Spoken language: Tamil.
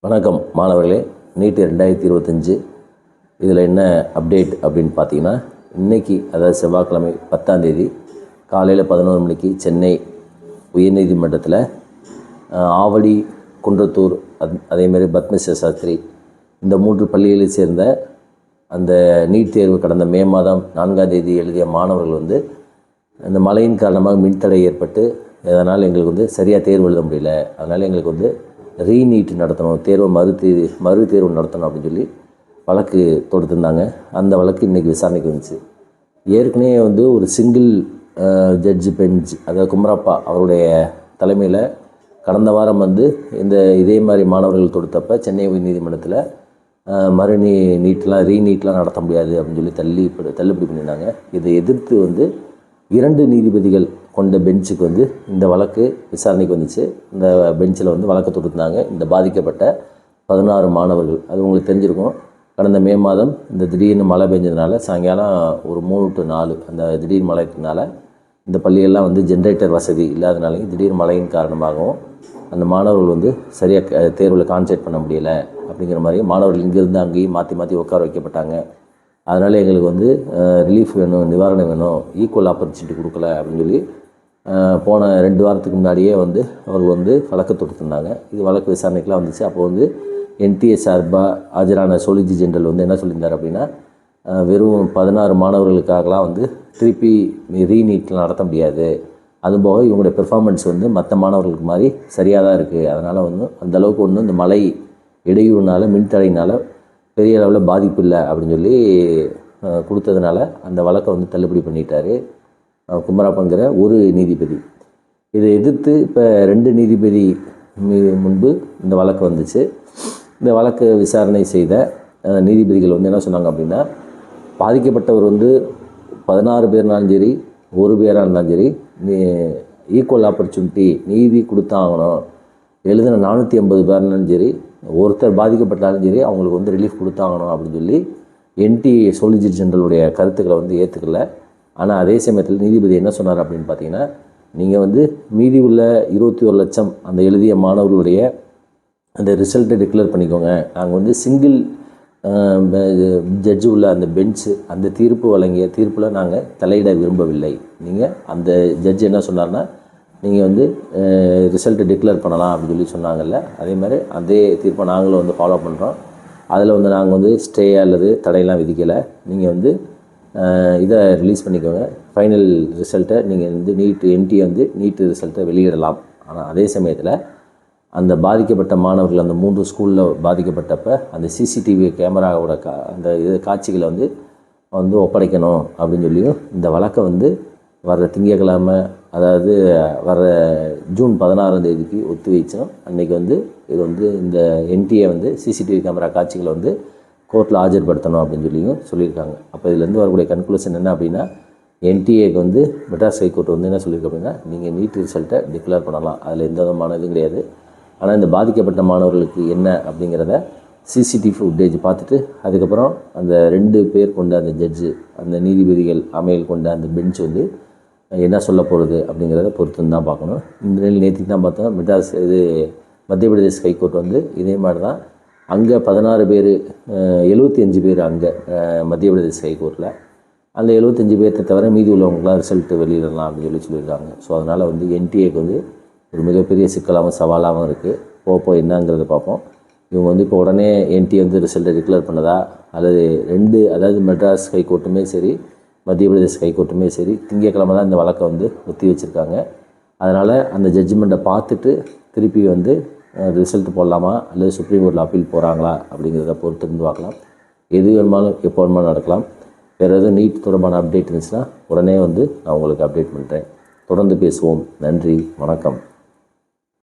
வணக்கம் மாணவர்களே. நீட் 2025 இதில் என்ன அப்டேட் அப்படின்னு பார்த்தீங்கன்னா, இன்றைக்கி அதாவது செவ்வாய்க்கிழமை 10ஆம் தேதி காலையில் 11 மணிக்கு சென்னை உயர்நீதிமன்றத்தில் ஆவடி, குன்றத்தூர், அதேமாதிரி பத்மஸ்ரீ சாஸ்திரி இந்த 3 பள்ளிகளை சேர்ந்த அந்த நீட் தேர்வு கடந்த மே மாதம் 4ஆம் தேதி எழுதிய மாணவர்கள் அந்த மழையின் காரணமாக மின்தடை ஏற்பட்டு அதனால் எங்களுக்கு சரியாக தேர்வு எழுத முடியல, அதனால் எங்களுக்கு ரீநீட் நடத்தணும், மறு தேர்வு நடத்தணும் அப்படின்னு சொல்லி வழக்கு தொடுத்திருந்தாங்க. அந்த வழக்கு இன்றைக்கி விசாரணைக்கு வந்துச்சு. ஏற்கனவே ஒரு சிங்கிள் ஜட்ஜு பெஞ்ச், அதாவது குமரப்பா அவருடைய தலைமையில் கடந்த வாரம் இதே மாதிரி மாணவர்கள் தொடுத்தப்ப சென்னை உயர்நீதிமன்றத்தில் ரீநீட்லாம் நடத்த முடியாது அப்படின்னு சொல்லி தள்ளுபடி பண்ணியிருந்தாங்க. இதை எதிர்த்து 2 நீதிபதிகள் கொண்ட பெஞ்சுக்கு இந்த வழக்கு விசாரணைக்கு வந்துச்சு. இந்த பெஞ்சில் வழக்கு தொடுத்திருந்தாங்க. இந்த பாதிக்கப்பட்ட 16 மாணவர்கள், அது உங்களுக்கு தெரிஞ்சிருக்கும், கடந்த மே மாதம் இந்த திடீர்னு மழை பெஞ்சதுனால சாயங்காலம் ஒரு 3 to 4 அந்த திடீர் மழைனால இந்த பள்ளியெல்லாம் ஜென்ரேட்டர் வசதி இல்லாதனாலையும் திடீர் மழையின் காரணமாகவும் அந்த மாணவர்கள் சரியாக தேர்வில் கான்சன்ட்ரேட் பண்ண முடியலை அப்படிங்கிற மாதிரி மாணவர்கள் இங்கேருந்து அங்கேயும் மாற்றி மாற்றி உட்கார வைக்கப்பட்டாங்க. அதனால் எங்களுக்கு ரிலீஃப் வேணும், நிவாரணம் வேணும், ஈக்குவல் ஆப்பர்ச்சுனிட்டி கொடுக்கல அப்படின்னு சொல்லி போன 2 வாரத்துக்கு முன்னாடியே அவர்கள் வழக்கு தொடுத்திருந்தாங்க. இது வழக்கு விசாரணைக்கெலாம் வந்துச்சு. அப்போது என்டிஏ சார்பாக ஆஜரான சொலிசிட்டர் ஜெனரல் என்ன சொல்லியிருந்தார் அப்படின்னா, வெறும் 16 மாணவர்களுக்காகலாம் திருப்பி ரீநீட்லாம் நடத்த முடியாது, அதுபோக இவங்களுடைய பெர்ஃபார்மன்ஸ் மற்ற மாணவர்களுக்கு மாதிரி சரியாக தான் இருக்குது, அதனால் அந்தளவுக்கு இந்த மழை இடையூறுனால மின்தடையினால் பெரிய அளவில் பாதிப்பு இல்லை அப்படின்னு சொல்லி கொடுத்ததுனால அந்த வழக்கை தள்ளுபடி பண்ணிட்டார் குமரப்பங்கிற ஒரு நீதிபதி. இதை எதிர்த்து இப்போ 2 நீதிபதி முன்பு இந்த வழக்கு வந்துச்சு. இந்த வழக்கு விசாரணை செய்த நீதிபதிகள் என்ன சொன்னாங்க அப்படின்னா, பாதிக்கப்பட்டவர் 16 பேர்னாலும் சரி, ஒரு பேராக இருந்தாலும் சரி, ஈக்குவல் ஆப்பர்ச்சுனிட்டி நீதி கொடுத்தாகணும். எழுதின 480 பேர்னாலும் சரி, ஒருத்தர் பாதிக்கப்பட்டாலும் சரி, அவங்களுக்கு ரிலீஃப் கொடுத்தாகணும் அப்படின்னு சொல்லி என்டிஏ சொலிசிட்டர் ஜெனரலுடைய கருத்துக்களை ஏற்றுக்கல. ஆனால் அதே சமயத்தில் நீதிபதி என்ன சொன்னார் அப்படின்னு பார்த்தீங்கன்னா, நீங்கள் மீதி உள்ள 21 லட்சம் அந்த எழுதிய மாணவர்களுடைய அந்த ரிசல்ட்டை டிக்ளேர் பண்ணிக்கோங்க, நாங்கள் சிங்கிள் ஜட்ஜு உள்ள அந்த பெஞ்சு அந்த தீர்ப்பு வழங்கிய தீர்ப்பில் நாங்கள் தலையிட விரும்பவில்லை. நீங்கள் அந்த ஜட்ஜ் என்ன சொன்னார்னா, நீங்கள் ரிசல்ட்டை டிக்ளேர் பண்ணலாம் அப்படின்னு சொல்லி சொன்னாங்கல்ல, அதே மாதிரி அதே தீர்ப்பை நாங்களும் ஃபாலோ பண்ணுறோம். அதில் நாங்கள் ஸ்டே அல்லது தடையெல்லாம் விதிக்கலை. நீங்கள் இதை ரிலீஸ் பண்ணிக்கோங்க, ஃபைனல் ரிசல்ட்டை நீங்கள் என்டிஏ நீட் ரிசல்ட்டை வெளியிடலாம். ஆனால் அதே சமயத்தில் அந்த பாதிக்கப்பட்ட மாணவர்கள் அந்த 3 ஸ்கூலில் பாதிக்கப்பட்டப்ப அந்த சிசிடிவி கேமராவோட அந்த காட்சிகளை ஒப்படைக்கணும் அப்படின்னு சொல்லியும் இந்த வழக்கை வர்ற திங்கட்கிழமை, அதாவது வர ஜூன் 16ஆம் தேதிக்கு ஒத்தி வச்சோம். அன்றைக்கி இது இந்த என்டிஏ சிசிடிவி கேமரா காட்சிகளை கோர்ட்டில் ஆஜர்படுத்தணும் அப்படின்னு சொல்லியிருக்காங்க. அப்போ இதுலேருந்து வரக்கூடிய கன்க்ளூஷன் என்ன அப்படின்னா, என்டிஏக்கு மெட்ராஸ் ஹைகோர்ட் என்ன சொல்லியிருக்கு அப்படின்னா, நீங்கள் நீட் ரிசல்ட்டை டிக்ளேர் பண்ணலாம், அதில் எந்த விதமான இதுவும் கிடையாது. ஆனால் இந்த பாதிக்கப்பட்ட மாணவர்களுக்கு என்ன அப்படிங்கிறத சிசிடிவி ஃபுட்டேஜ் பார்த்துட்டு அதுக்கப்புறம் அந்த 2 பேர் கொண்ட அந்த ஜட்ஜு, அந்த நீதிபதிகள் அமையல் கொண்ட அந்த பெஞ்ச் என்ன சொல்ல போகிறது அப்படிங்கிறத பொறுத்து தான் பார்க்கணும். இந்த நேற்றுக்கு தான் பார்த்தோம், மத்திய பிரதேஷ் ஹைகோர்ட் இதே மாதிரி தான் அங்கே 16 பேர் 75 பேர் அங்கே மத்திய பிரதேஷ் ஹைகோர்ட்டில் அந்த 75 பேர்த்தை தவிர மீதி உள்ளவங்களாம் ரிசல்ட்டு வெளியிடலாம் அப்படின்னு சொல்லியிருக்காங்க. ஸோ அதனால் என்டிஏக்கு ஒரு மிகப்பெரிய சிக்கலாகவும் சவாலாகவும் இருக்குது. போப்போ என்னங்கிறத பார்ப்போம். இவங்க இப்போ உடனே என்டிஏ ரிசல்ட்டை டிக்ளேர் பண்ணதா, அல்லது அதாவது மெட்ராஸ் ஹைகோர்ட்டுமே சரி, மத்திய பிரதேஷ் ஹைகோர்ட்டுமே சரி, திங்கட்கிழமை தான் இந்த வழக்கை ஒத்தி வச்சுருக்காங்க. அதனால் அந்த ஜட்ஜ்மெண்ட்டை பார்த்துட்டு திருப்பி ரிசல்ட் போடலாமா அல்லது சுப்ரீம் கோர்ட்டில் அப்பீல் போகிறாங்களா அப்படிங்கிறத பொறுத்து இருந்து பார்க்கலாம். எது வேணுமாலும் எப்போ வேணுமாலும் நடக்கலாம். வேறு எதுவும் நீட் தொடர்பான அப்டேட் இருந்துச்சுன்னா உடனே நான் உங்களுக்கு அப்டேட் பண்ணுறேன். தொடர்ந்து பேசுவோம். நன்றி, வணக்கம்.